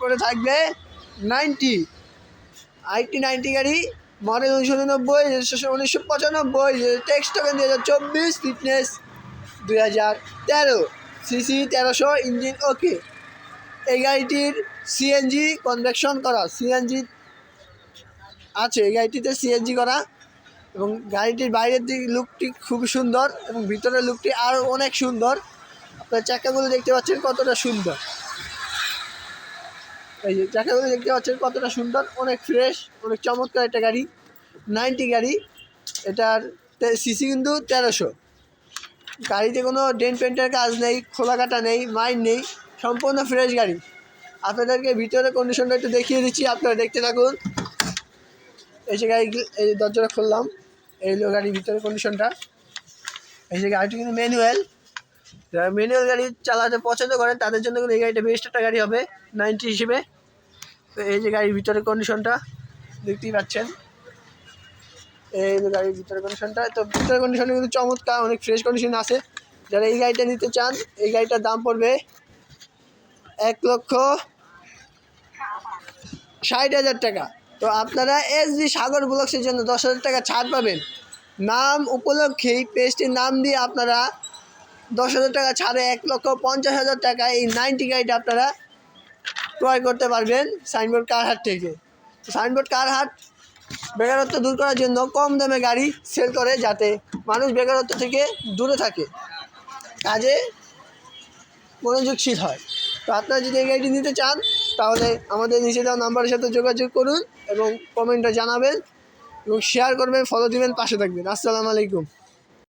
এরপরে থাকবে 90 90 গাড়ি, model 1999, registration 1995, text token 2024, fitness 2013, CC 1300, engine ওকে। এই গাড়িটির সিএনজি কনভার্সন করা, সিএনজি আছে এই গাড়িটিতে, সিএনজি করা। এবং গাড়িটির বাইরের দিক লুকটি খুবই সুন্দর এবং ভিতরের লুকটি আরও অনেক সুন্দর। আপনার চাকাগুলো দেখতে পাচ্ছেন কতটা সুন্দর, এই যে চাকাগুলো দেখতে পাচ্ছেন কতটা সুন্দর, অনেক ফ্রেশ, অনেক চমৎকার একটা গাড়ি। 90 গাড়ি, এটার সিসি কিন্তু 1300। গাড়িতে কোনো ডেন্ট পেন্টের কাজ নেই, খোলা কাটা নেই, মাইন নেই, সম্পূর্ণ ফ্রেশ গাড়ি। আপনাদেরকে ভিতরের কন্ডিশনটা একটু দেখিয়ে দিচ্ছি, আপনারা দেখতে থাকুন। এই যে গাড়ি, এই দরজাটা খুললাম, এই হলো গাড়ির ভিতরের কন্ডিশনটা। এই যে গাড়িটি কিন্তু ম্যানুয়াল, যারা ম্যানুয়াল গাড়ি চালাতে পছন্দ করেন তাদের জন্য কিন্তু এই গাড়িটা বেস্ট একটা গাড়ি হবে 90 হিসেবে। তো এই যে গাড়ির ভিতরের কন্ডিশনটা দেখতেই পাচ্ছেন, এই যে গাড়ির ভিতরের কন্ডিশনটা। তো ভিতরের কন্ডিশনটা কিন্তু চমৎকার, অনেক ফ্রেশ কন্ডিশন আছে। যারা এই গাড়িটা নিতে চান, এই গাড়িটার দাম পড়বে 1,60,000 টাকা। তো আপনারা এসডি সাগর ব্লগসের জন্য 10,000 টাকা ছাড় পাবেন। নাম উপলক্ষেই পেজটির নাম দিয়ে আপনারা 10,000 টাকা ছাড়ে 1,50,000 টাকা এই 90 গাড়িটা আপনারা ক্রয় করতে পারবেন সাইনবোর্ড কার হাট থেকে। সাইনবোর্ড কার হাট বেকারত্ব দূর করার জন্য কম দামে গাড়ি সেল করে, যাতে মানুষ বেকারত্ব থেকে দূরে থাকে, কাজে মনোযোগশীল হয়। তো আপনারা যদি এই গাড়িটি নিতে চান তাহলে আমাদের নিচে দেওয়া নাম্বারের সাথে যোগাযোগ করুন এবং কমেন্টে জানাবেন এবং শেয়ার করবেন, ফলো দিবেন, পাশে থাকবেন। আসসালামু আলাইকুম।